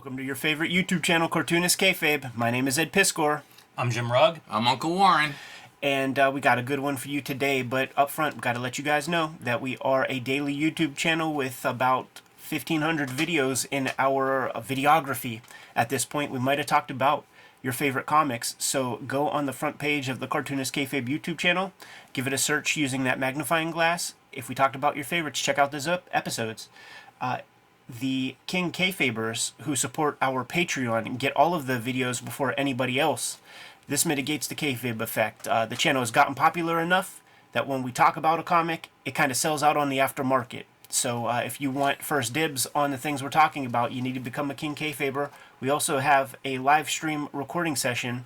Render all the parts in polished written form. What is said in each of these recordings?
Welcome to your favorite YouTube channel, Cartoonist Kayfabe. My name is Ed Piscor. I'm Jim Rugg. I'm Uncle Warren. And we got a good one for you today, but up front, we've got to let you guys know that we are a daily YouTube channel with about 1,500 videos in our videography. At this point, we might have talked about your favorite comics, so go on the front page of the Cartoonist Kayfabe YouTube channel, give it a search using that magnifying glass. If we talked about your favorites, check out those episodes. The King Kayfabers who support our Patreon get all of the videos before anybody else. This mitigates the kayfabe effect. The channel has gotten popular enough that when we talk about a comic, it kind of sells out on the aftermarket. So if you want first dibs on the things we're talking about, you need to become a King Kayfaber. We also have a live stream recording session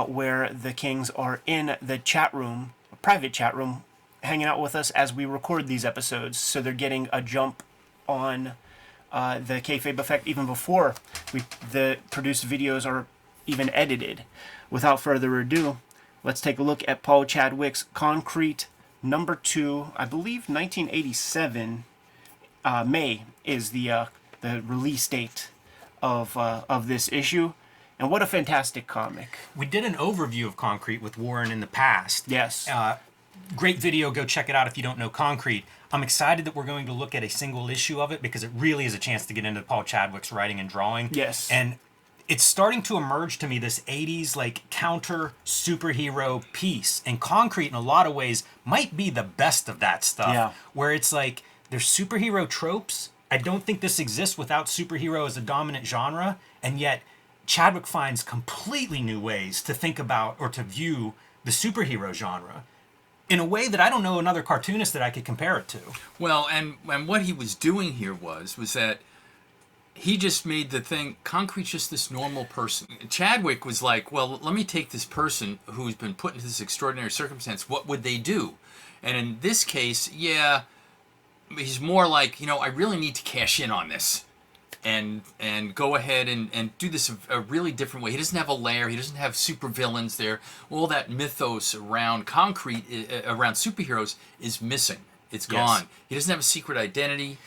where the Kings are in the chat room, a private chat room, hanging out with us as we record these episodes. So they're getting a jump on the kayfabe effect even before the produced videos are even edited. Without further ado, let's take a look at Paul Chadwick's Concrete #2. I believe 1987 May is the release date of this issue. And what a fantastic comic. We did an overview of Concrete with Warren in the past. Yes. Great video. Go check it out if you don't know Concrete. I'm excited that we're going to look at a single issue of it because it really is a chance to get into Paul Chadwick's writing and drawing. Yes. And it's starting to emerge to me, this 80s like counter superhero piece. And Concrete in a lot of ways might be the best of that stuff. Yeah. Where it's like there's superhero tropes. I don't think this exists without superhero as a dominant genre. And yet Chadwick finds completely new ways to think about or to view the superhero genre in a way that I don't know another cartoonist that I could compare it to. Well, and what he was doing here was that he just made the thing, Concrete's just this normal person. Chadwick was like, well, let me take this person who's been put into this extraordinary circumstance. What would they do? And in this case, yeah, he's more like, I really need to cash in on this. And go ahead and do this a really different way. He doesn't have a lair. He doesn't have super villains there. All that mythos around Concrete, around superheroes, is missing. It's gone. Yes. He doesn't have a secret identity.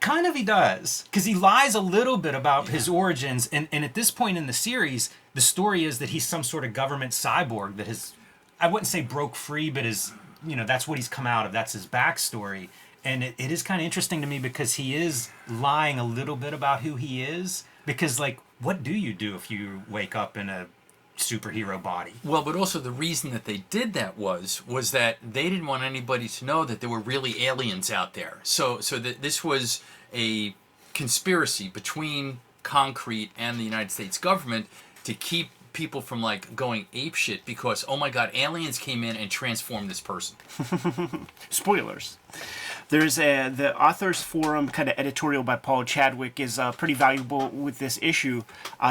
Kind of he does, because he lies a little bit about his origins. And at this point in the series, the story is that he's some sort of government cyborg that has, I wouldn't say broke free, but is, that's what he's come out of. That's his backstory. And it is kind of interesting to me because he is lying a little bit about who he is. Because, what do you do if you wake up in a superhero body? Well, but also the reason that they did that was that they didn't want anybody to know that there were really aliens out there. So that this was a conspiracy between Concrete and the United States government to keep people from going apeshit because, oh my God, aliens came in and transformed this person. Spoilers. There's the author's forum kind of editorial by Paul Chadwick is pretty valuable with this issue.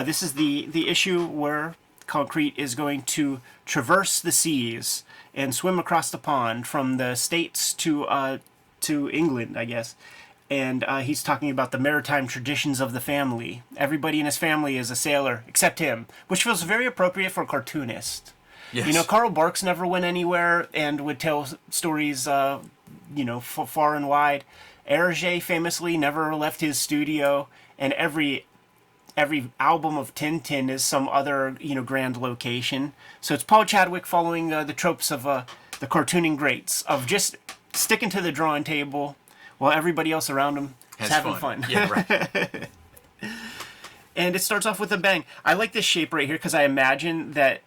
This is the issue where Concrete is going to traverse the seas and swim across the pond from the States to England, I guess. And he's talking about the maritime traditions of the family. Everybody in his family is a sailor, except him, which feels very appropriate for a cartoonist. Yes. Carl Barks never went anywhere and would tell stories, far and wide. Hergé famously never left his studio, and every album of Tintin is some other, grand location. So it's Paul Chadwick following the tropes of the cartooning greats, of just sticking to the drawing table while everybody else around him is having fun. Yeah, right. And it starts off with a bang. I like this shape right here because I imagine that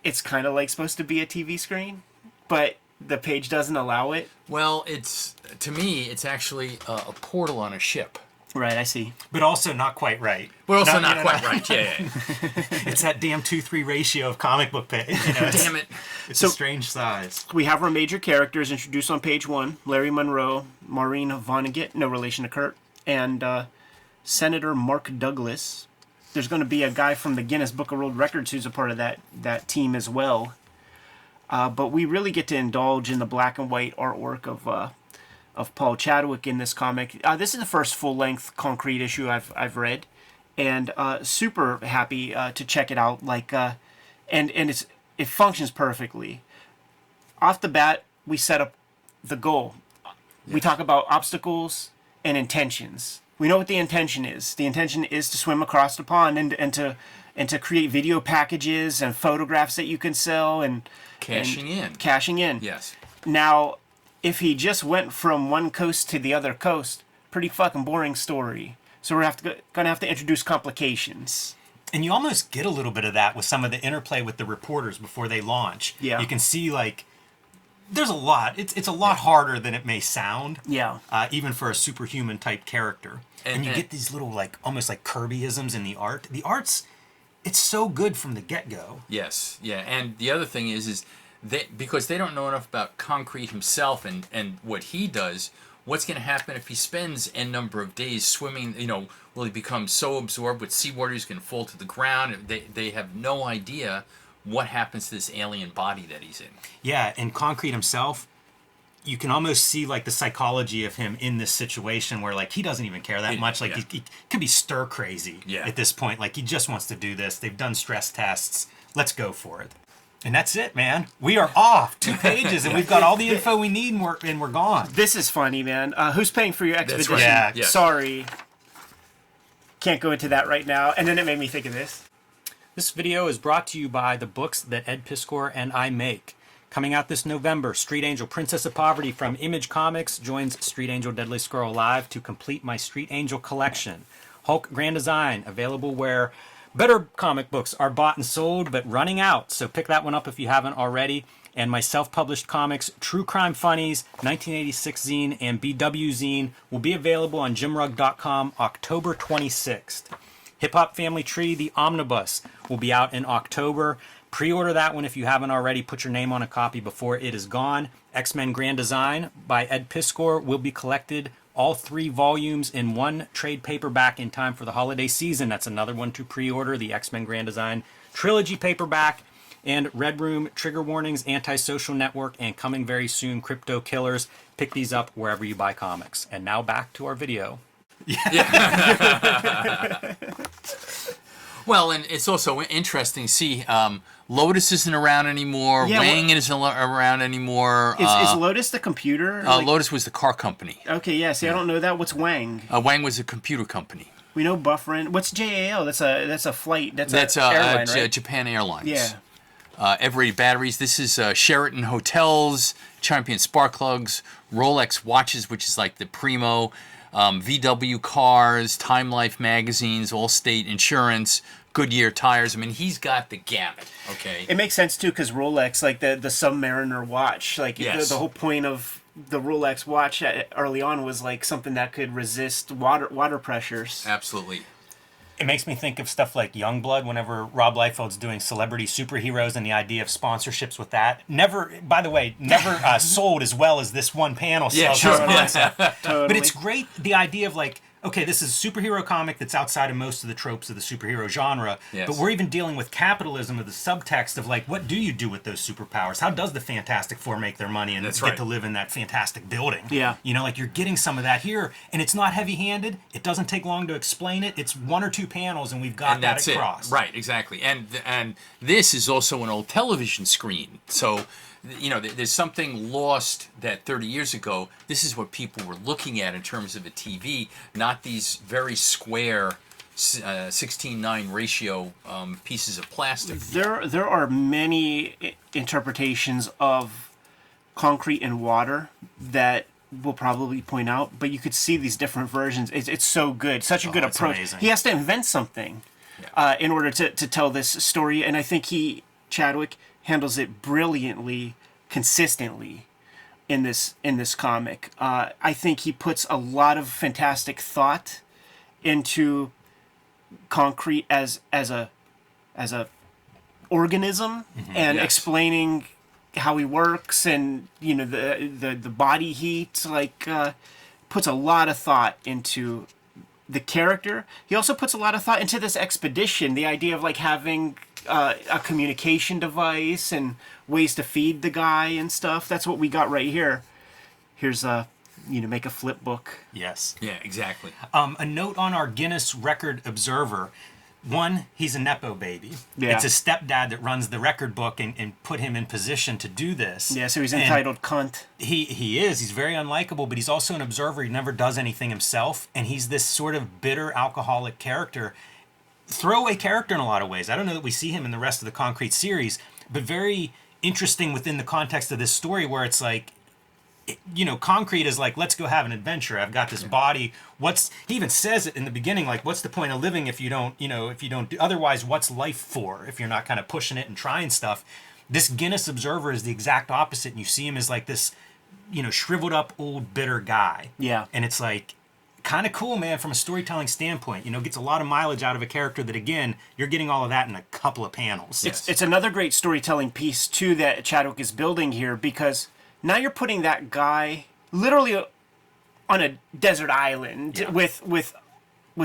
it's kind of supposed to be a TV screen, but the page doesn't allow it. Well, to me, it's actually a portal on a ship. Right, I see. But also not quite right. But also not quite right, yeah. It's that damn 2:3 ratio of comic book page. Damn it. It's a strange size. We have our major characters introduced on page 1. Larry Monroe, Maureen Vonnegut, no relation to Kurt, and Senator Mark Douglas. There's going to be a guy from the Guinness Book of World Records who's a part of that team as well. But we really get to indulge in the black and white artwork of Paul Chadwick in this comic. This is the first full-length Concrete issue I've read, and super happy to check it out. And it functions perfectly. Off the bat, we set up the goal. Yes. We talk about obstacles and intentions. We know what the intention is. The intention is to swim across the pond and to create video packages and photographs that you can sell and Cashing in. Cashing in. Yes. Now, if he just went from one coast to the other coast, pretty fucking boring story. So we're gonna have to introduce complications. And you almost get a little bit of that with some of the interplay with the reporters before they launch. Yeah. You can see, like, there's a lot. It's a lot harder than it may sound. Yeah. Even for a superhuman type character. And you get these little, like, almost like Kirbyisms in the art. The art's, it's so good from the get-go. Yes, yeah. And the other thing is because they don't know enough about Concrete himself and what he does, what's going to happen if he spends n number of days swimming? Will he become so absorbed with seawater he's going to fall to the ground? They have no idea what happens to this alien body that he's in. Yeah, and Concrete himself, you can almost see, like, the psychology of him in this situation where, like, he doesn't even care that much. Like, he could be stir crazy at this point. Like, he just wants to do this. They've done stress tests. Let's go for it. And that's it, man. We are off 2 pages, and we've got all the info we need, and we're gone. This is funny, man. Who's paying for your expedition? right. Yeah. Yes. Sorry. Can't go into that right now. And then it made me think of this. This video is brought to you by the books that Ed Piskor and I make. Coming out this November, Street Angel Princess of Poverty from Image Comics joins Street Angel Deadly Squirrel Live to complete my Street Angel collection. Hulk Grand Design, available where better comic books are bought and sold, but running out. So pick that one up if you haven't already. And my self-published comics, True Crime Funnies, 1986 zine, and BW zine will be available on jimrug.com October 26th. Hip Hop Family Tree, the Omnibus, will be out in October. Pre-order that one if you haven't already. Put your name on a copy before it is gone. X-Men Grand Design by Ed Piskor will be collected, all 3 volumes in one trade paperback in time for the holiday season. That's another one to pre-order, the X-Men Grand Design trilogy paperback. And Red Room, Trigger Warnings, Antisocial Network, and coming very soon, Crypto Killers. Pick these up wherever you buy comics. And now back to our video. Well, and it's also interesting to see Lotus isn't around anymore. Yeah, Wang isn't around anymore. Is Lotus the computer? Lotus was the car company. Okay, yeah. See, I don't know that. What's Wang? Wang was a computer company. We know Bufferin. What's JAL? That's a flight. That's a airline, right? Japan Airlines. Yeah. Eveready Batteries. This is Sheraton Hotels, Champion Spark Plugs, Rolex Watches, which is like the primo, VW Cars, Time Life Magazines, Allstate Insurance, Goodyear Tires. I mean, he's got the gamut, okay? It makes sense, too, because Rolex, like the Submariner watch, like Yes. the whole point of the Rolex watch early on was like something that could resist water pressures. Absolutely. It makes me think of stuff like Youngblood whenever Rob Liefeld's doing celebrity superheroes and the idea of sponsorships with that. Never, by the way, sold as well as this one panel Yeah, sells. sure. This concept. Totally. But it's great, the idea of like, okay, this is a superhero comic that's outside of most of the tropes of the superhero genre, Yes. but we're even dealing with capitalism of the subtext of like, what do you do with those superpowers? How does the Fantastic Four make their money and That's get right. to live in that fantastic building? Yeah. You know, like you're getting some of that here, and it's not heavy-handed. It doesn't take long to explain it. It's 1 or 2 panels, and we've got And that that's across. it. Right, exactly. And this is also an old television screen. So, you know, there's something lost that 30 years ago. This is what people were looking at in terms of a TV, not these very square 16:9 ratio pieces of plastic. There are many interpretations of concrete and water that we'll probably point out, but you could see these different versions. It's so good, such a good it's approach. amazing. He has to invent something in order to tell this story, and I think Chadwick handles it brilliantly, consistently in this comic. I think he puts a lot of fantastic thought into concrete as a organism, and Yes. explaining how he works, and you know the body heat, like puts a lot of thought into the character. He also puts a lot of thought into this expedition, the idea of like having a communication device and ways to feed the guy and stuff. That's what we got right here. Here's make a flip book. Yes. Yeah, exactly. A note on our Guinness Record Observer. One, he's a Nepo baby. Yeah. It's his stepdad that runs the record book and put him in position to do this. Yeah, so he's And entitled cunt. he is. He's very unlikable, but he's also an observer. He never does anything himself, and he's this sort of bitter alcoholic character. Throwaway character in a lot of ways. I don't know that we see him in the rest of the Concrete series, but very interesting within the context of this story where it's like, you know, Concrete is like, let's go have an adventure. I've got this body. He even says it in the beginning, like, what's the point of living if you don't, otherwise, what's life for if you're not kind of pushing it and trying stuff? This Guinness observer is the exact opposite. And you see him as like this, shriveled up old bitter guy. Yeah. And it's like, kind of cool, man, from a storytelling standpoint. Gets a lot of mileage out of a character that, again, you're getting all of that in a couple of panels. It's another great storytelling piece, too, that Chadwick is building here, because now you're putting that guy literally on a desert island with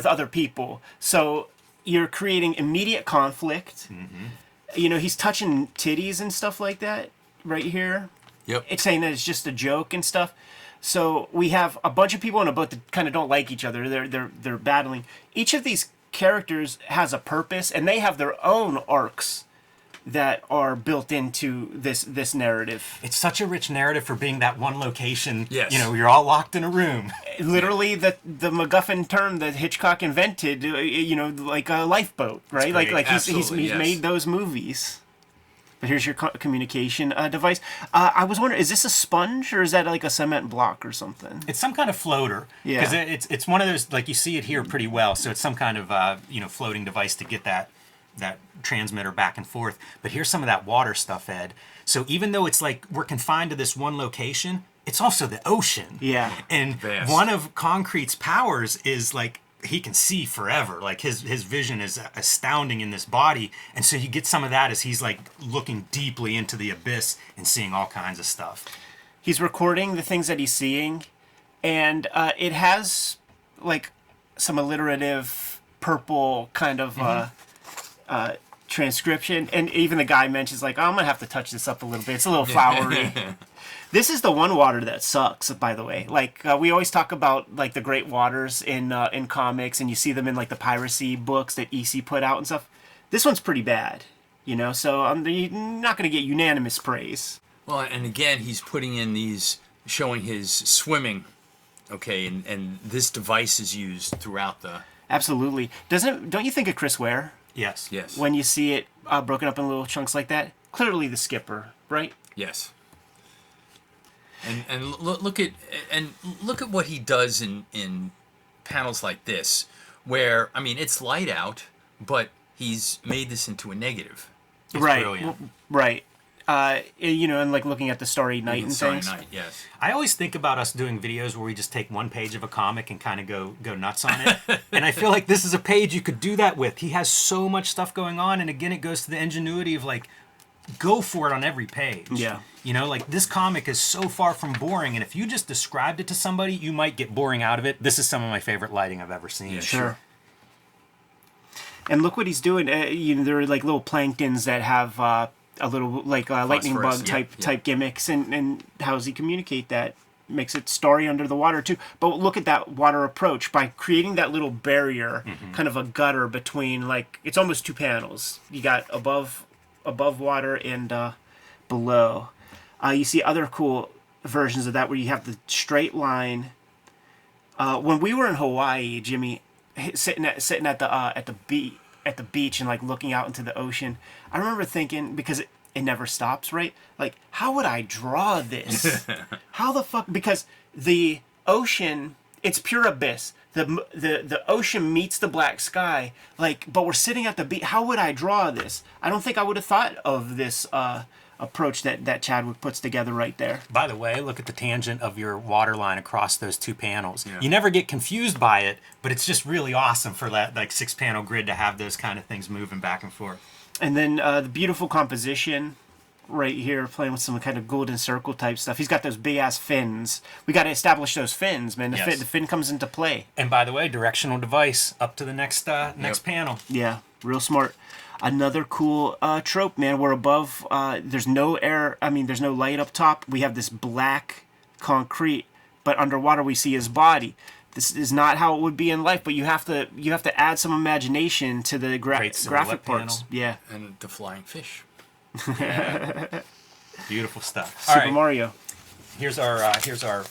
other people. So you're creating immediate conflict. Mm-hmm. He's touching titties and stuff like that right here. Yep. It's saying that it's just a joke and stuff. So we have a bunch of people on a boat that kind of don't like each other. They're battling. Each of these characters has a purpose, and they have their own arcs that are built into this narrative. It's such a rich narrative for being that one location. Yes. You're all locked in a room. Literally, the MacGuffin term that Hitchcock invented, like a lifeboat, right? Great. Like he's Absolutely, made those movies. But here's your communication device. I was wondering, is this a sponge or is that like a cement block or something? It's some kind of floater. Yeah. Because it's one of those, like you see it here pretty well. So it's some kind of floating device to get that transmitter back and forth. But here's some of that water stuff, Ed. So even though it's like we're confined to this one location, it's also the ocean. Yeah. And Vast. one of Concrete's powers is like he can see forever. Like his vision is astounding in this body. And so you get some of that as he's like looking deeply into the abyss and seeing all kinds of stuff. He's recording the things that he's seeing, and it has like some alliterative purple kind of transcription. And even the guy mentions like, oh, I'm gonna have to touch this up a little bit. It's a little flowery. This is the one water that sucks, by the way. Like we always talk about like the great waters in comics, and you see them in like the piracy books that EC put out and stuff. This one's pretty bad, So you're not going to get unanimous praise. Well, and again, he's putting in these, showing his swimming, okay, and this device is used throughout the... Absolutely. Don't you think of Chris Ware? Yes. Yes. When you see it broken up in little chunks like that? Clearly the skipper, right? Yes. And look at what he does in panels like this, where I mean it's light out, but he's made this into a negative. It's right. brilliant. Right. And like looking at the Starry Night and Starry things. Night, yes. I always think about us doing videos where we just take one page of a comic and kind of go nuts on it. And I feel like this is a page you could do that with. He has so much stuff going on, and again, it goes to the ingenuity of like, go for it on every page. Yeah. Like this comic is so far from boring, and if you just described it to somebody, you might get boring out of it. This is some of my favorite lighting I've ever seen. Yeah, Sure. And look what he's doing. There are like little planktons that have a little like lightning bug Phosphorescent, type gimmicks, and how does he communicate that? Makes it starry under the water too. But look at that water approach by creating that little barrier, kind of a gutter between, like it's almost two panels. You got above water and below. You see other cool versions of that where you have the straight line. When we were in Hawaii, Jimmy, sitting at the beach and like looking out into the ocean, I remember thinking, because it never stops, right? Like, how would I draw this? How the fuck? Because the ocean, it's pure abyss. The ocean meets the black sky, like, but we're sitting at the beach. How would I draw this? I don't think I would have thought of this approach that Chadwick puts together right there. By the way, look at the tangent of your water line across those two panels. Yeah. You never get confused by it, but it's just really awesome for that like 6-panel grid to have those kind of things moving back and forth. And then the beautiful composition right here, playing with some kind of golden circle type stuff. He's got those big ass fins. We got to establish those fins, man. Yes. The fin comes into play. And by the way, directional device up to the next panel. Yeah, real smart. Another cool trope, man. We're above. There's no air. I mean, there's no light up top. We have this black concrete, but underwater we see his body. this is not how it would be in life, but you have to add some imagination to the Great graphic silhouette parts. panel. Yeah. And the flying fish. Beautiful stuff. Super Mario. Here's our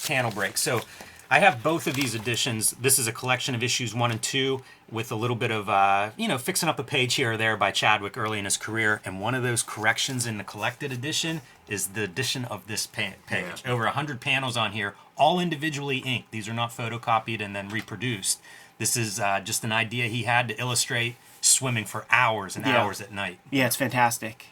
panel break. So I have both of these editions. This is a collection of issues 1 and 2 with a little bit of fixing up a page here or there by Chadwick early in his career. And one of those corrections in the collected edition is the addition of this page. Yeah. Over 100 panels on here, all individually inked. These are not photocopied and then reproduced. This is just an idea he had to illustrate swimming for hours and hours at night. Yeah, it's fantastic.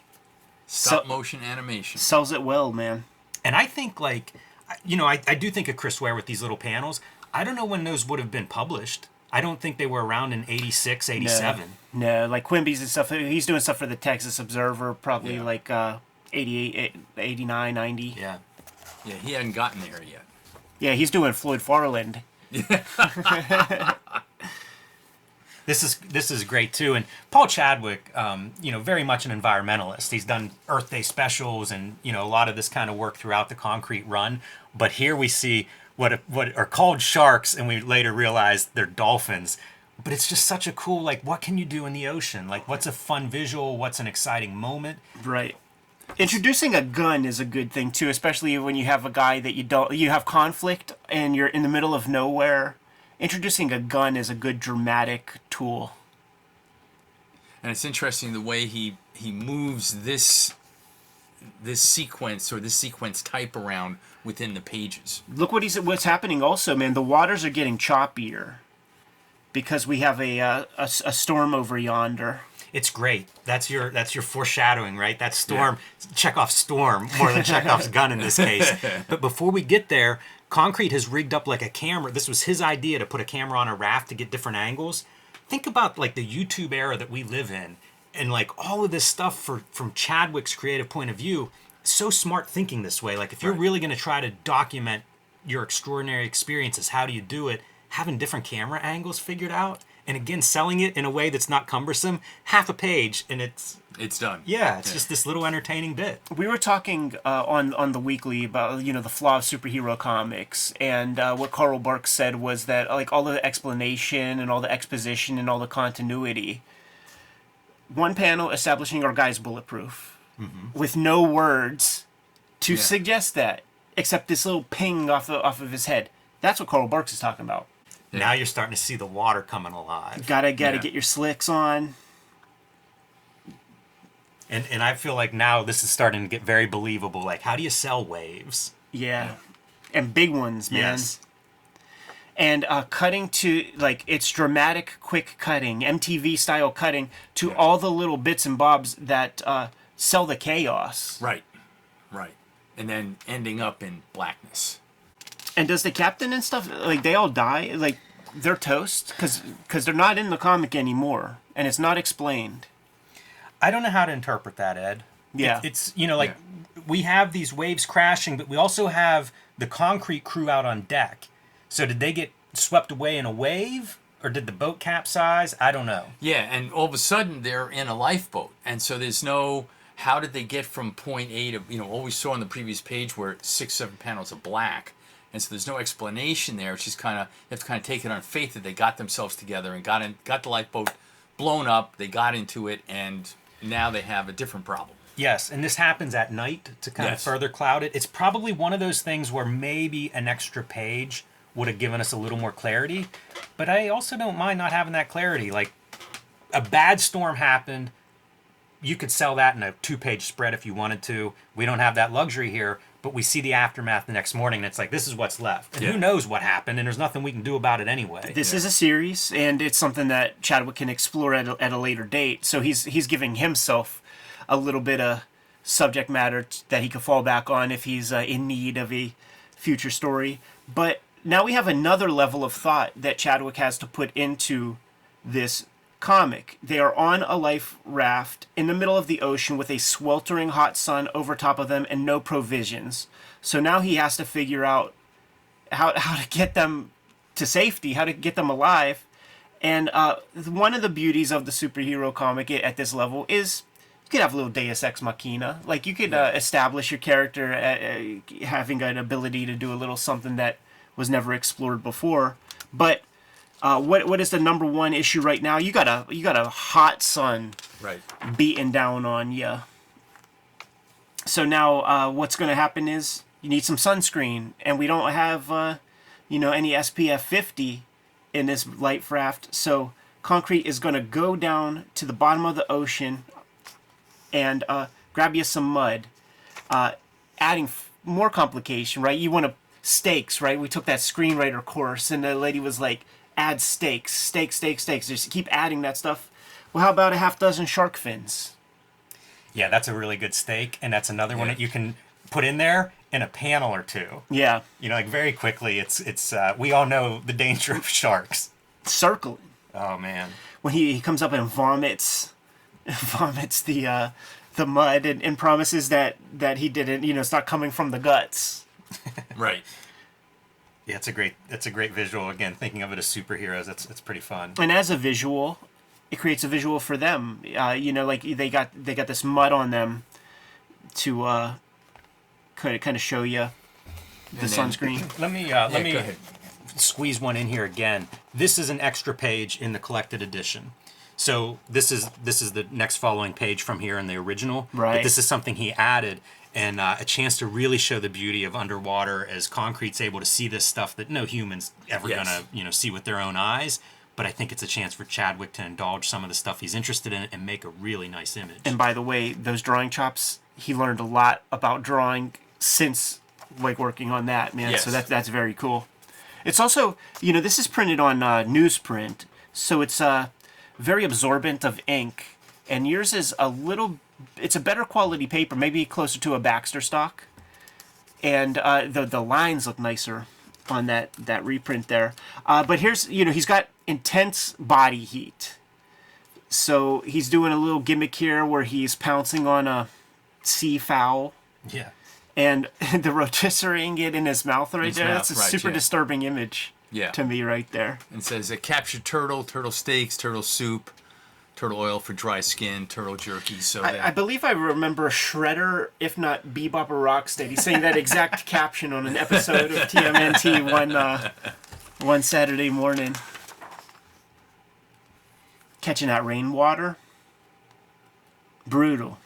Stop motion animation. Sells it well, man. And I think, like, I do think of Chris Ware with these little panels. I don't know when those would have been published. I don't think they were around in 86, 87. No, like Quimby's and stuff. He's doing stuff for the Texas Observer, probably like 88, 89, 90. Yeah. Yeah, he hadn't gotten there yet. Yeah, he's doing Floyd Farland. This is great too, and Paul Chadwick, very much an environmentalist. He's done Earth Day specials and a lot of this kind of work throughout the Concrete run. But here we see what are called sharks, and we later realize they're dolphins. But it's just such a cool, like, what can you do in the ocean? Like, what's a fun visual? What's an exciting moment? Right. Introducing a gun is a good thing too, especially when you have a guy that you have conflict and you're in the middle of nowhere. Introducing a gun is a good dramatic tool. And it's interesting the way he moves this sequence or this sequence type around within the pages. Look what's happening also, man. The waters are getting choppier because we have a storm over yonder. It's great. That's your foreshadowing, right? That's storm. Yeah. Chekhov's storm more than Chekhov's gun in this case. But before we get there, Concrete has rigged up like a camera. This was his idea to put a camera on a raft to get different angles. Think about like the YouTube era that we live in, and like all of this stuff from Chadwick's creative point of view. So smart thinking this way. Like if you're really going to try to document your extraordinary experiences, how do you do it? Having different camera angles figured out. And again, selling it in a way that's not cumbersome, half a page, and it's done. Yeah, it's just this little entertaining bit. We were talking on the weekly about the flaw of superhero comics, and what Carl Barks said was that like all the explanation and all the exposition and all the continuity. One panel establishing our guy's bulletproof, with no words to suggest that, except this little ping off of his head. That's what Carl Barks is talking about. Yeah. Now you're starting to see the water coming alive. Gotta get your slicks on. And I feel like now this is starting to get very believable. Like, how do you sell waves? Yeah. And big ones, man. Yes. And cutting to, like, it's dramatic, quick cutting, MTV-style cutting to all the little bits and bobs that sell the chaos. Right. And then ending up in blackness. And does the captain and stuff, like, they all die? Like, they're toast? Because they're not in the comic anymore, and it's not explained. I don't know how to interpret that, Ed. Yeah. It's we have these waves crashing, but we also have the Concrete crew out on deck. So did they get swept away in a wave? Or did the boat capsize? I don't know. Yeah, and all of a sudden they're in a lifeboat. And so there's no... How did they get from point A to... all we saw on the previous page were 6-7 panels of black. And so there's no explanation there. It's just kind of... You have to kind of take it on faith that they got themselves together and got the lifeboat blown up. They got into it, and now they have a different problem. Yes, and this happens at night to kind of further cloud it. It's probably one of those things where maybe an extra page would have given us a little more clarity. But I also don't mind not having that clarity. Like, a bad storm happened. You could sell that in a 2-page spread if you wanted to. We don't have that luxury here, but we see the aftermath the next morning, and it's like, this is what's left. And who knows what happened, and there's nothing we can do about it anyway. This is a series, and it's something that Chadwick can explore at a later date. So he's giving himself a little bit of subject matter that he could fall back on if he's in need of a future story. But now we have another level of thought that Chadwick has to put into this comic. They are on a life raft in the middle of the ocean with a sweltering hot sun over top of them and no provisions. So now he has to figure out how to get them to safety, how to get them alive. And one of the beauties of the superhero comic at this level is you could have a little Deus Ex Machina. Like, you could establish your character having an ability to do a little something that was never explored before. But what is the number one issue right now? You got a hot sun Right. beating down on you. So now what's going to happen is you need some sunscreen, and we don't have any SPF 50 in this light raft. So Concrete is going to go down to the bottom of the ocean and grab you some mud, adding more complication, right? You want to stakes, right? We took that screenwriter course, and the lady was like, add stakes. Just keep adding that stuff. Well, how about a half dozen shark fins? Yeah, that's a really good steak, and that's another one that you can put in there in a panel or two. Yeah. Like very quickly, it's we all know the danger of sharks. Circling. Oh man. When he comes up and vomits the mud and promises that he didn't, it's not coming from the guts. Right. Yeah, it's a great visual. Again, thinking of it as superheroes, it's pretty fun. And as a visual, it creates a visual for them. Like they got this mud on them to kind of show you the sunscreen. Let me Go ahead. squeeze one in here again. This is an extra page in the collected edition. So this is the next following page from here in the original. Right. But this is something he added, and a chance to really show the beauty of underwater as Concrete's able to see this stuff that no human's ever gonna see with their own eyes. But I think it's a chance for Chadwick to indulge some of the stuff he's interested in and make a really nice image. And by the way, those drawing chops, he learned a lot about drawing since working on that, man. Yes. So that's very cool. It's also, this is printed on newsprint, so it's very absorbent of ink, and yours is it's a better quality paper, maybe closer to a Baxter stock, and the lines look nicer on that reprint there. But here's, he's got intense body heat, so he's doing a little gimmick here where he's pouncing on a sea fowl. Yeah. And the rotisserie it in his mouth right there. Mouth, That's a right, super disturbing image Yeah. to me right there. And it says captured turtle, turtle steaks, turtle soup, turtle oil for dry skin, turtle jerky. So I believe I remember Shredder, if not Bebop or Rocksteady, saying that exact caption on an episode of TMNT one Saturday morning. Catching that rainwater. Brutal.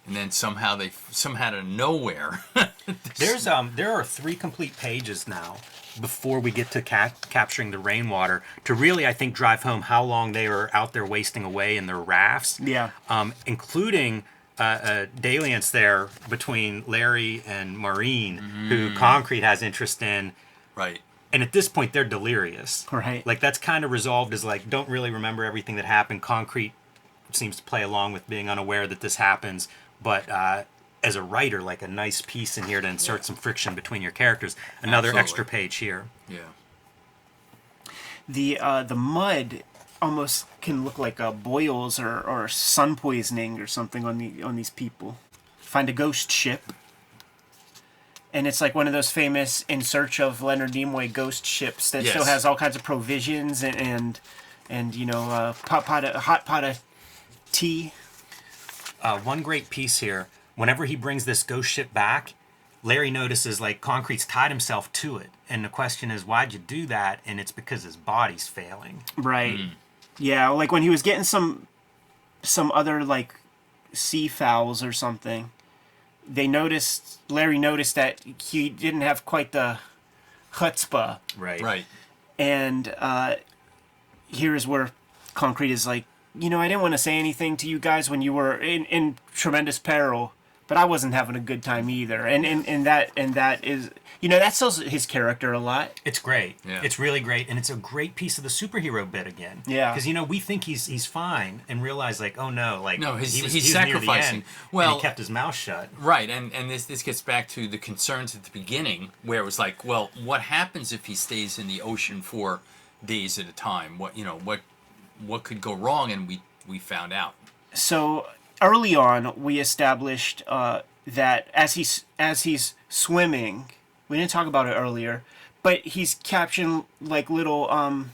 and then somehow out of nowhere. There are 3 complete pages now before we get to capturing the rainwater to really, I think, drive home how long they were out there wasting away in their rafts. Yeah. Including a dalliance there between Larry and Maureen, who Concrete has interest in. Right. And at this point, they're delirious. Right. Like, that's kind of resolved as, don't really remember everything that happened. Concrete seems to play along with being unaware that this happens. But as a writer, a nice piece in here to insert some friction between your characters. Another Absolutely. extra page here. Yeah. The mud almost can look like boils or sun poisoning or something on these people. Find a ghost ship. And it's like one of those famous In Search of Leonard Nimoy ghost ships that still has all kinds of provisions and hot pot of tea. One great piece here. Whenever he brings this ghost ship back, Larry notices Concrete's tied himself to it, and the question is, why'd you do that? And it's because his body's failing. Right. Yeah, when he was getting some other sea fowls or something. Larry noticed that he didn't have quite the chutzpah. Right. Right. And here is where Concrete is I didn't want to say anything to you guys when you were in tremendous peril, but I wasn't having a good time either. And that is, that sells his character a lot. It's great. Yeah. It's really great, and it's a great piece of the superhero bit again. Yeah. Because we think he's fine, and realize oh no, No, he's he was near the sacrificing. end, Well, and he kept his mouth shut. Right, and this gets back to the concerns at the beginning, where it was well, what happens if he stays in the ocean for days at a time? What could go wrong? And we found out. So early on, we established that as he's swimming, we didn't talk about it earlier, but he's catching little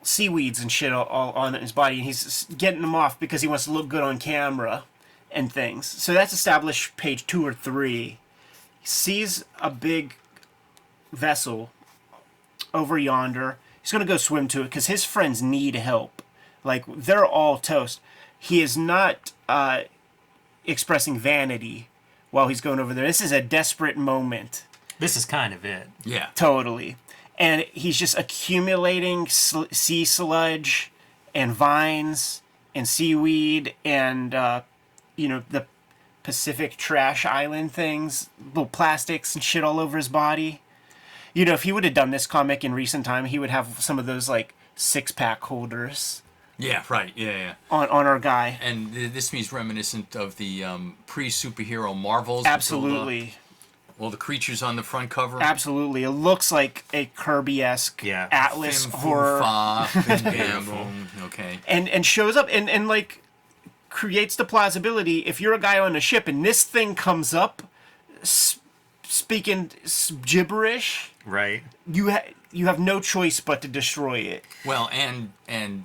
seaweeds and shit all on his body, and he's getting them off because he wants to look good on camera. and things. So that's established page 2 or 3. He sees a big vessel over yonder. He's going to go swim to it because his friends need help. Like, they're all toast. He is not expressing vanity while he's going over there. This is a desperate moment. This is kind of it. Yeah. Totally. And he's just accumulating sea sludge and vines and seaweed and, the Pacific trash island things, little plastics and shit all over his body. You know, if he would have done this comic in recent time, he would have some of those, like, 6-pack holders. Yeah, right. Yeah. On our guy. And this means reminiscent of the pre-superhero Marvels. Absolutely. All the creatures on the front cover. Absolutely. It looks like a Kirby-esque Atlas Fim, horror. Foo, fa, bim, bam, boom. Okay. And shows up and like creates the plausibility. If you're a guy on a ship and this thing comes up speaking gibberish, Right. you have no choice but to destroy it. Well, and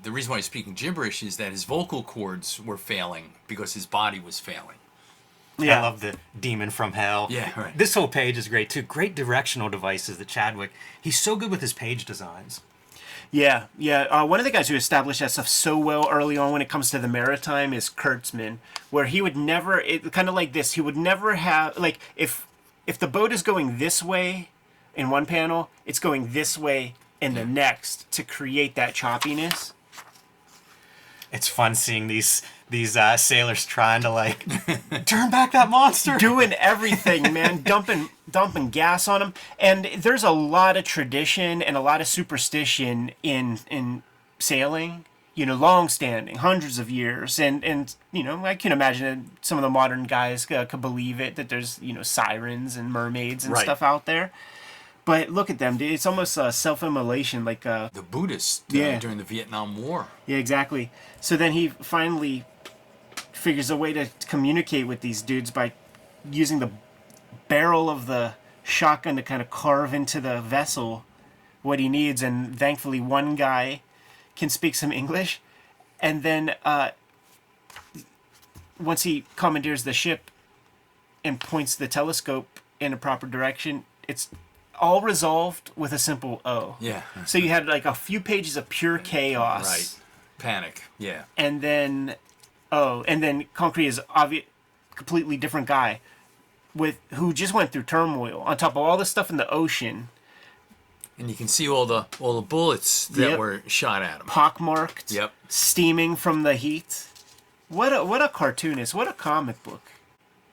the reason why he's speaking gibberish is that his vocal cords were failing because his body was failing. Yeah. I love the demon from hell. Yeah, right. This whole page is great too. Great directional devices that Chadwick. He's so good with his page designs. Yeah. One of the guys who established that stuff so well early on when it comes to the maritime is Kurtzman, where he would never, kind of like this, he would never have, like, if the boat is going this way in one panel, it's going this way in the next to create that choppiness. It's fun seeing these sailors trying to, like, turn back that monster. Doing everything, man, dumping gas on them. And there's a lot of tradition and a lot of superstition in sailing, long-standing, hundreds of years. And I can imagine that some of the modern guys could believe it, that there's, sirens and mermaids and stuff out there. But look at them, dude. It's almost self-immolation, like... The Buddhists Yeah. during the Vietnam War. Yeah, exactly. So then he finally figures a way to communicate with these dudes by using the barrel of the shotgun to kind of carve into the vessel what he needs. And thankfully one guy can speak some English. And then once he commandeers the ship and points the telescope in a proper direction, it's all resolved with a simple O. Yeah. So you had like a few pages of pure chaos. Right. Panic. Yeah. And then Concrete is completely different guy who just went through turmoil on top of all the stuff in the ocean. And you can see all the bullets that Yep. were shot at him. Pockmarked. Yep. Steaming from the heat. What a cartoonist. What a comic book.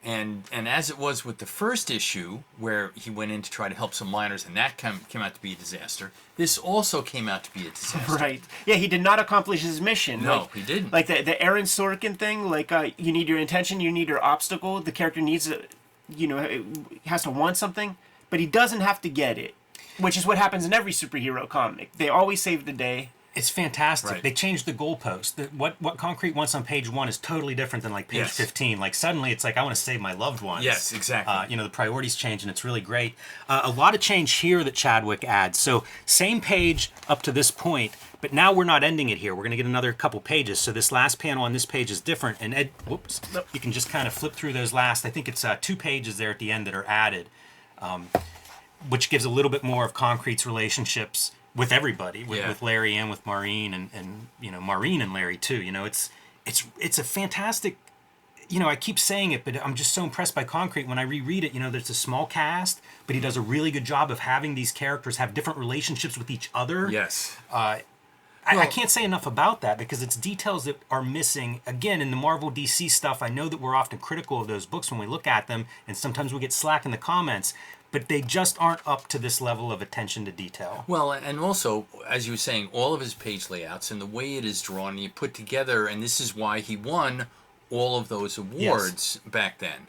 And as it was with the first issue, where he went in to try to help some miners, and that came out to be a disaster, this also came out to be a disaster. Right. Yeah, he did not accomplish his mission. No, Like, he didn't. Like the Aaron Sorkin thing, like you need your intention, you need your obstacle. The character needs has to want something, but he doesn't have to get it, which is what happens in every superhero comic. They always save the day. It's fantastic. Right. They changed the goalpost. What Concrete wants on page 1 is totally different than like page Yes. 15. Like suddenly it's like, I want to save my loved ones. Yes, exactly. The priorities change and it's really great. A lot of change here that Chadwick adds. So same page up to this point, but now we're not ending it here. We're going to get another couple pages. So this last panel on this page is different. And you can just kind of flip through those last. I think it's 2 pages there at the end that are added, which gives a little bit more of Concrete's relationships with everybody, with Larry and with Maureen, and Maureen and Larry too. It's a fantastic. I keep saying it, but I'm just so impressed by Concrete when I reread it. There's a small cast, but he does a really good job of having these characters have different relationships with each other. Yes. I can't say enough about that because it's details that are missing. Again, in the Marvel DC stuff, I know that we're often critical of those books when we look at them, and sometimes we get slack in the comments. But they just aren't up to this level of attention to detail. Well, and also, as you were saying, all of his page layouts and the way it is drawn, and you put together, and this is why he won all of those awards back then.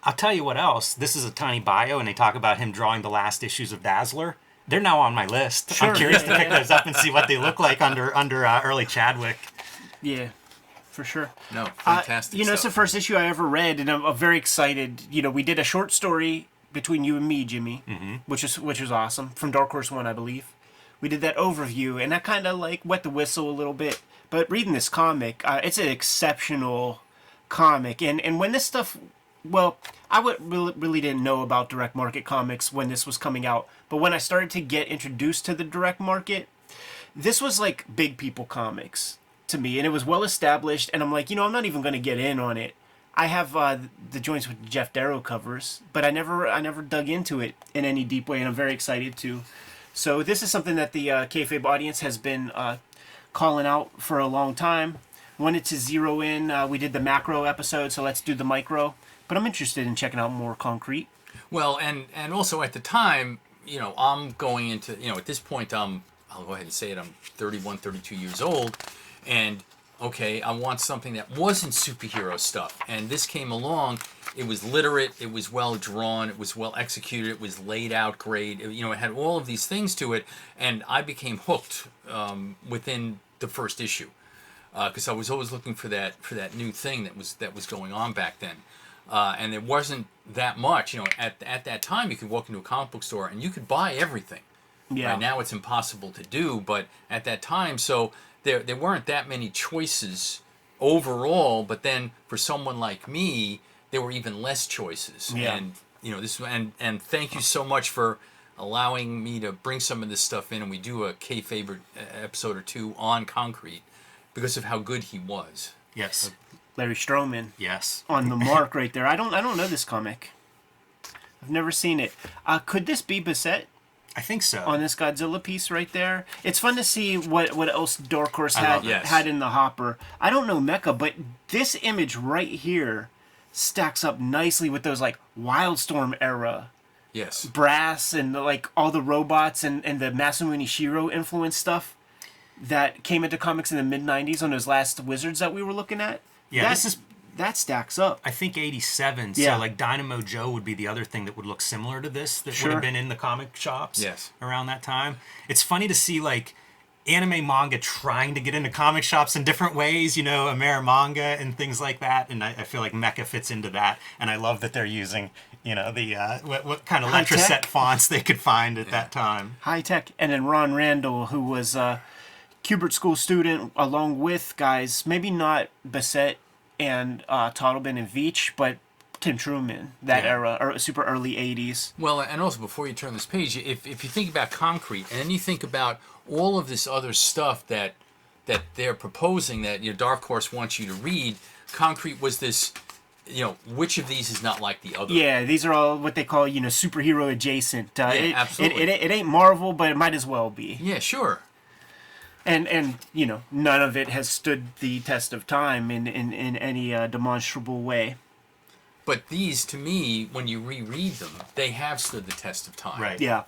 I'll tell you what else. This is a tiny bio, and they talk about him drawing the last issues of Dazzler. They're now on my list. Sure. I'm curious to pick those up and see what they look like under early Chadwick. Yeah. For sure. No, fantastic It's the stuff. first issue I ever read, and I'm very excited. We did a short story between you and me, Jimmy, which was awesome, from Dark Horse 1, I believe. We did that overview, and that kind of like wet the whistle a little bit. But reading this comic, it's an exceptional comic. And when this stuff, well, really didn't know about direct market comics when this was coming out. But when I started to get introduced to the direct market, this was like big people comics to me, and it was well established. And I'm like, I'm not even going to get in on it. I have the joints with Jeff Darrow covers, but I never dug into it in any deep way, and I'm very excited to. So this is something that the Kayfabe audience has been calling out for a long time. Wanted to zero in. We did the macro episode, so let's do the micro. But I'm interested in checking out more concrete. Well, and also at the time, I'm going into, at this point, I'll go ahead and say it, I'm 31, 32 years old, and okay, I want something that wasn't superhero stuff. And this came along, it was literate, it was well drawn, it was well executed, it was laid out great, it had all of these things to it, and I became hooked within the first issue. Because I was always looking for that new thing that was going on back then. And there wasn't that much. At that time, you could walk into a comic book store and you could buy everything. Yeah. Right now, it's impossible to do, but at that time, so there weren't that many choices overall. But then for someone like me, there were even less choices. Yeah. And and thank you so much for allowing me to bring some of this stuff in, and we do a Kayfabe episode or two on Concrete because of how good he was. Yes. Larry Stroman. Yes. On the mark right there. I don't know this comic. I've never seen it. Could this be Bissett? I think so. On this Godzilla piece right there. It's fun to see what else Dark Horse had in the hopper. I don't know Mecha, but this image right here stacks up nicely with those like Wildstorm era. Yes. Brass and like all the robots and the Masamune Shiro influence stuff that came into comics in the mid-90s on those last Wizards that we were looking at. Yeah, that stacks up. I think 87. Yeah. So like Dynamo Joe would be the other thing that would look similar to this that Sure. would have been in the comic shops Yes. around that time. It's funny to see like anime manga trying to get into comic shops in different ways, Amerimanga and things like that. And I feel like Mecha fits into that. And I love that they're using, the what kind of High-tech. Letraset fonts they could find at that time. High tech. And then Ron Randall, who was a Kubert School student, along with guys, maybe not Bissett and Toddleben and Veach, but Tim Truman, that era, or super early 80s. Well, and also before you turn this page, if you think about Concrete, and then you think about all of this other stuff that they're proposing that Dark Horse wants you to read, Concrete was this, which of these is not like the other? Yeah, these are all what they call, superhero adjacent. Absolutely. It ain't Marvel, but it might as well be. Yeah, sure. And none of it has stood the test of time in any demonstrable way. But these, to me, when you reread them, they have stood the test of time. Right. Yeah.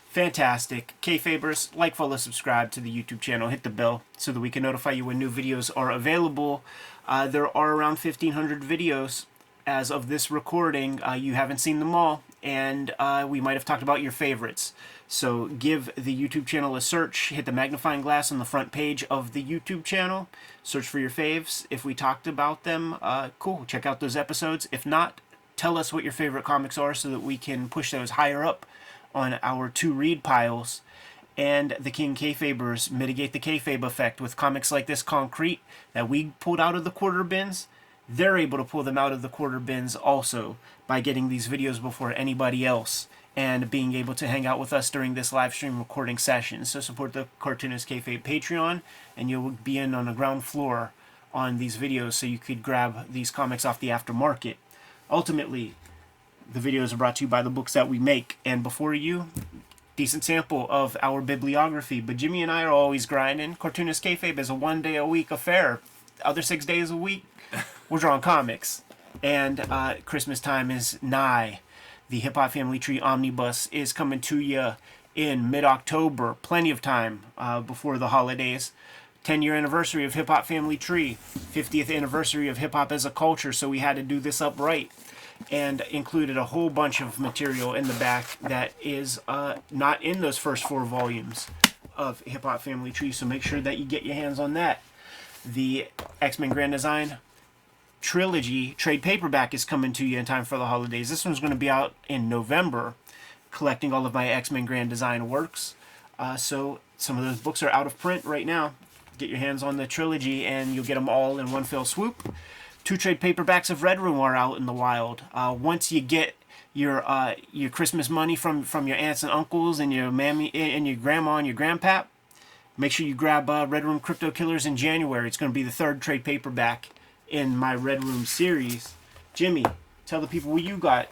Fantastic. Kayfabers, like, follow, subscribe to the YouTube channel. Hit the bell so that we can notify you when new videos are available. There are around 1,500 videos as of this recording. You haven't seen them all, and we might have talked about your favorites. So give the YouTube channel a search. Hit the magnifying glass on the front page of the YouTube channel. Search for your faves. If we talked about them, cool. Check out those episodes. If not, tell us what your favorite comics are so that we can push those higher up on our to-read piles. And the King Kayfabers mitigate the kayfabe effect with comics like this Concrete that we pulled out of the quarter bins. They're able to pull them out of the quarter bins also by getting these videos before anybody else and being able to hang out with us during this live stream recording session. So support the Cartoonist Kayfabe Patreon, and you'll be in on the ground floor on these videos so you could grab these comics off the aftermarket. Ultimately, the videos are brought to you by the books that we make, and before you, decent sample of our bibliography. But Jimmy and I are always grinding. Cartoonist Kayfabe is a one-day-a-week affair. Other 6 days a week, we're drawing comics. And Christmas time is nigh. The Hip Hop Family Tree Omnibus is coming to you in mid-October. Plenty of time before the holidays. 10-year anniversary of Hip Hop Family Tree. 50th anniversary of hip hop as a culture, so we had to do this up right. And included a whole bunch of material in the back that is not in those first 4 volumes of Hip Hop Family Tree, so make sure that you get your hands on that. The X-Men Grand Design Trilogy trade paperback is coming to you in time for the holidays. This one's going to be out in November, collecting all of my X-Men Grand Design works. So some of those books are out of print right now. Get your hands on the trilogy and you'll get them all in one fell swoop. 2 trade paperbacks of Red Room are out in the wild. Once you get your Christmas money from your aunts and uncles and your mammy and your grandma and your grandpap, make sure you grab Red Room Crypto Killers in January. It's going to be the 3rd trade paperback in my Red Room series. Jimmy, tell the people what you got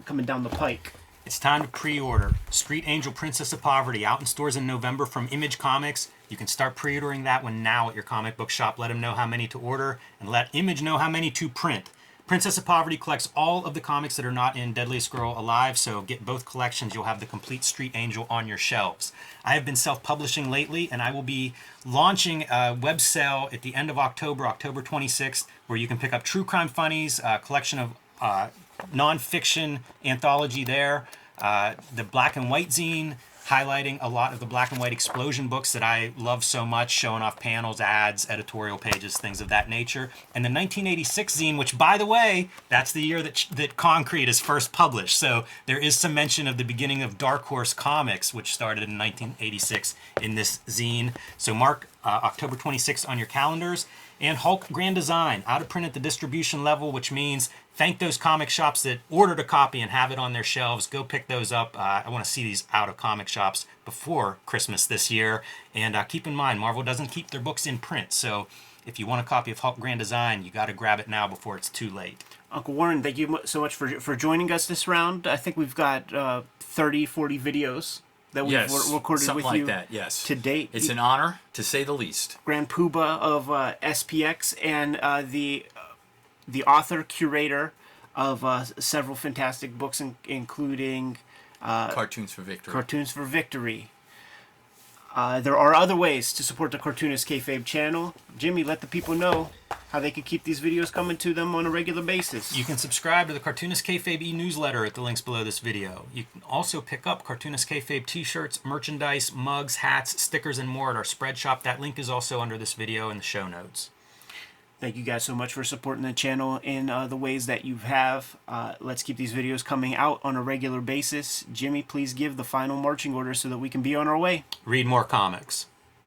coming down the pike. It's time to pre-order Street Angel Princess of Poverty, out in stores in November from Image Comics. You can start pre-ordering that one now at your comic book shop. Let them know how many to order and let Image know how many to print. Princess of Poverty collects all of the comics that are not in Deadliest Girl Alive, so get both collections. You'll have the complete Street Angel on your shelves. I have been self-publishing lately, and I will be launching a web sale at the end of October, October 26th, where you can pick up True Crime Funnies, a collection of non-fiction anthology there, the black and white zine, highlighting a lot of the black and white explosion books that I love so much, showing off panels, ads, editorial pages, things of that nature. And the 1986 zine, which, by the way, that's the year that Concrete is first published. So there is some mention of the beginning of Dark Horse Comics, which started in 1986 in this zine. So mark October 26th on your calendars. And Hulk Grand Design, out of print at the distribution level, which means thank those comic shops that ordered a copy and have it on their shelves. Go pick those up. I want to see these out of comic shops before Christmas this year. And keep in mind, Marvel doesn't keep their books in print. So if you want a copy of Hulk Grand Design, you got to grab it now before it's too late. Uncle Warren, thank you so much for joining us this round. I think we've got 30, 40 videos that we've recorded something with like you that, yes. to date. It's an honor, to say the least. Grand Poobah of SPX and the author, curator of several fantastic books, including Cartoons for Victory. Cartoons for Victory. There are other ways to support the Cartoonist Kayfabe channel. Jimmy, let the people know how they can keep these videos coming to them on a regular basis. You can subscribe to the Cartoonist Kayfabe e-newsletter at the links below this video. You can also pick up Cartoonist Kayfabe t-shirts, merchandise, mugs, hats, stickers, and more at our spread shop. That link is also under this video in the show notes. Thank you guys so much for supporting the channel in the ways that you have. Let's keep these videos coming out on a regular basis. Jimmy, please give the final marching orders so that we can be on our way. Read more comics.